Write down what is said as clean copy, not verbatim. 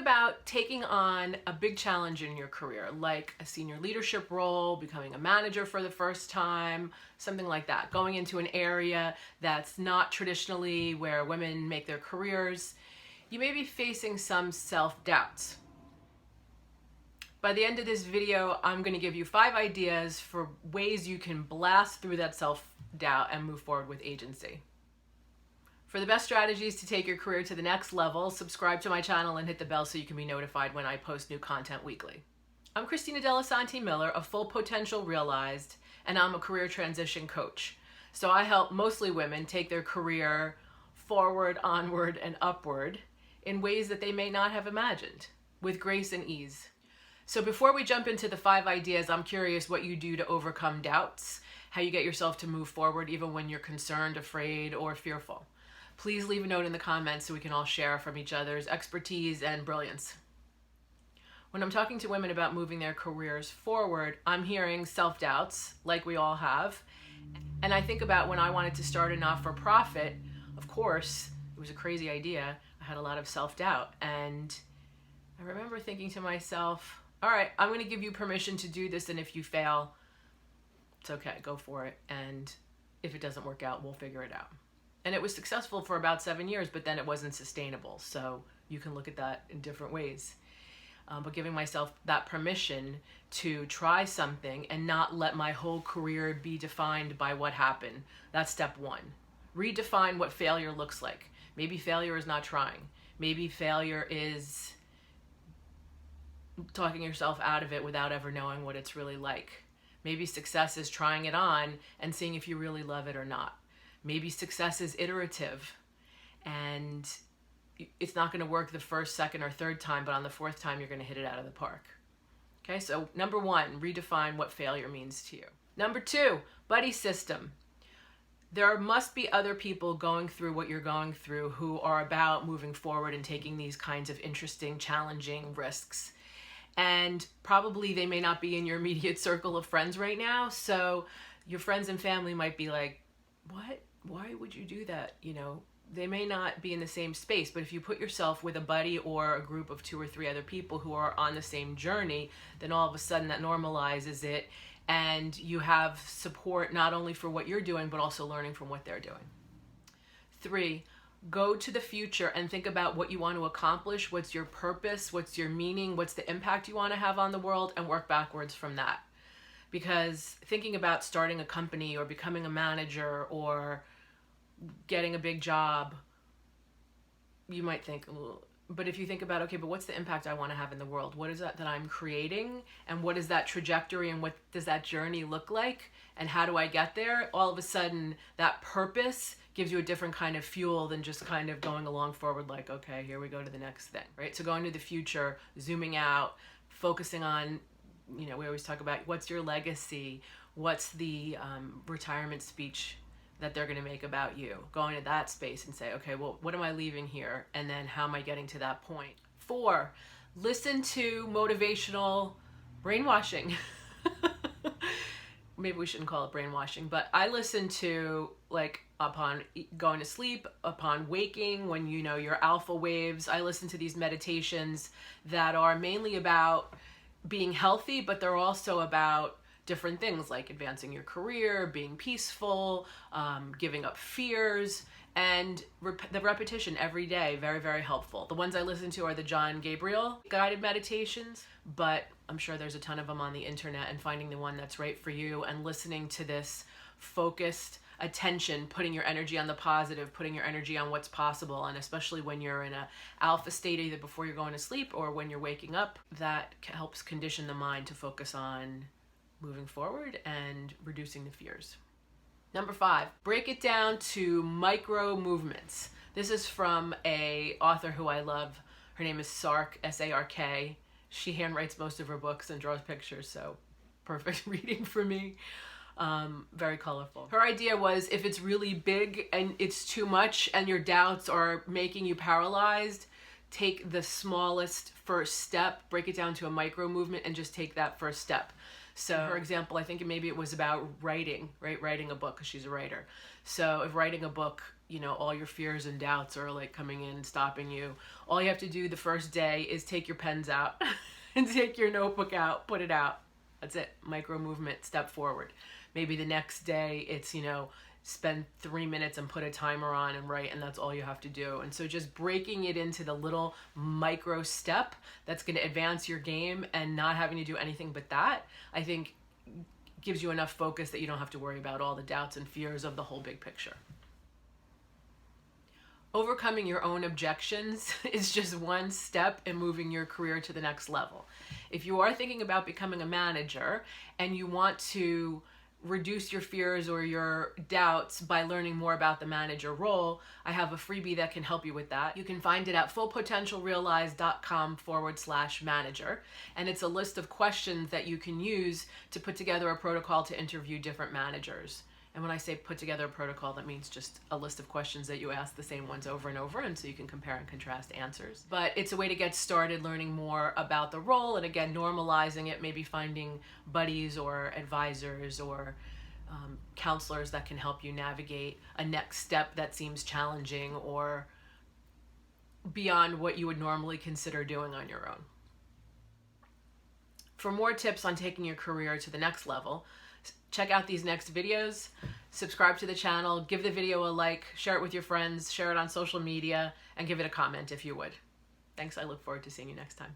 about taking on a big challenge in your career, like a senior leadership role, becoming a manager for the first time, something like that. Going into an area that's not traditionally where women make their careers. You may be facing some self-doubts. By the end of this video, I'm going to give you 5 ideas for ways you can blast through that self-doubt and move forward with agency. For the best strategies to take your career to the next level, subscribe to my channel and hit the bell so you can be notified when I post new content weekly. I'm Christina dellisanti-Miller, a full potential realized, and I'm a career transition coach. So I help mostly women take their career forward, onward, and upward in ways that they may not have imagined, with grace and ease. So before we jump into the 5 ideas, I'm curious what you do to overcome doubts, how you get yourself to move forward even when you're concerned, afraid, or fearful. Please leave a note in the comments so we can all share from each other's expertise and brilliance. When I'm talking to women about moving their careers forward, I'm hearing self-doubts, like we all have. And I think about when I wanted to start a not-for-profit, of course, it was a crazy idea. I had a lot of self-doubt. And I remember thinking to myself, all right, I'm going to give you permission to do this, and if you fail, it's okay, go for it. And if it doesn't work out, we'll figure it out. And it was successful for about 7 years, but then it wasn't sustainable. So you can look at that in different ways. But giving myself that permission to try something and not let my whole career be defined by what happened. That's step 1. Redefine what failure looks like. Maybe failure is not trying. Maybe failure is talking yourself out of it without ever knowing what it's really like. Maybe success is trying it on and seeing if you really love it or not. Maybe success is iterative and it's not going to work the first, second, or third time, but on the 4th time, you're going to hit it out of the park. Okay, so number 1, redefine what failure means to you. Number 2, buddy system. There must be other people going through what you're going through who are about moving forward and taking these kinds of interesting, challenging risks. And probably they may not be in your immediate circle of friends right now. So your friends and family might be like, what? Why would you do that? You know, they may not be in the same space, but if you put yourself with a buddy or a group of 2 or 3 other people who are on the same journey, then all of a sudden that normalizes it and you have support not only for what you're doing, but also learning from what they're doing. 3, go to the future and think about what you want to accomplish, what's your purpose, what's your meaning, what's the impact you want to have on the world, and work backwards from that. Because thinking about starting a company or becoming a manager or getting a big job, you might think, but if you think about, okay, but what's the impact I want to have in the world? What is that I'm creating? And what is that trajectory and what does that journey look like? And how do I get there? All of a sudden, that purpose gives you a different kind of fuel than just kind of going along forward like, okay, here we go to the next thing, right? So going to the future, zooming out, focusing on, you know, we always talk about what's your legacy, what's the retirement speech that they're going to make about you. Going to that space and say, okay, well, what am I leaving here? And then how am I getting to that point? 4, listen to motivational brainwashing. Maybe we shouldn't call it brainwashing, but I listen to, like, upon going to sleep, upon waking, when you know your alpha waves. I listen to these meditations that are mainly about being healthy, but they're also about different things like advancing your career, being peaceful, giving up fears, and the repetition every day, very, very helpful. The ones I listen to are the John Gabriel guided meditations, but I'm sure there's a ton of them on the internet, and finding the one that's right for you and listening to this focused attention, putting your energy on the positive, putting your energy on what's possible, and especially when you're in a alpha state, either before you're going to sleep or when you're waking up, that helps condition the mind to focus on moving forward and reducing the fears. Number 5, break it down to micro movements. This is from a author who I love. Her name is Sark, S-A-R-K. She handwrites most of her books and draws pictures, so perfect reading for me. Very colorful. Her idea was, if it's really big and it's too much and your doubts are making you paralyzed, take the smallest first step, break it down to a micro movement, and just take that first step. So, for example, I think maybe it was about writing, right? Writing a book, because she's a writer. So if writing a book all your fears and doubts are like coming in and stopping you, all you have to do the first day is take your pens out and take your notebook out, put it out. That's it. Micro movement, step forward. Maybe the next day it's, spend 3 minutes and put a timer on and write, and that's all you have to do. And so just breaking it into the little micro step that's going to advance your game and not having to do anything but that, I think gives you enough focus that you don't have to worry about all the doubts and fears of the whole big picture. Overcoming your own objections is just one step in moving your career to the next level. If you are thinking about becoming a manager and you want to reduce your fears or your doubts by learning more about the manager role, I have a freebie that can help you with that. You can find it at fullpotentialrealized.com/manager. And it's a list of questions that you can use to put together a protocol to interview different managers. And when I say put together a protocol, that means just a list of questions that you ask the same ones over and over, and so you can compare and contrast answers. But it's a way to get started learning more about the role, and again, normalizing it, maybe finding buddies or advisors or counselors that can help you navigate a next step that seems challenging or beyond what you would normally consider doing on your own. For more tips on taking your career to the next level, check out these next videos, subscribe to the channel, give the video a like, share it with your friends, share it on social media, and give it a comment if you would. Thanks, I look forward to seeing you next time.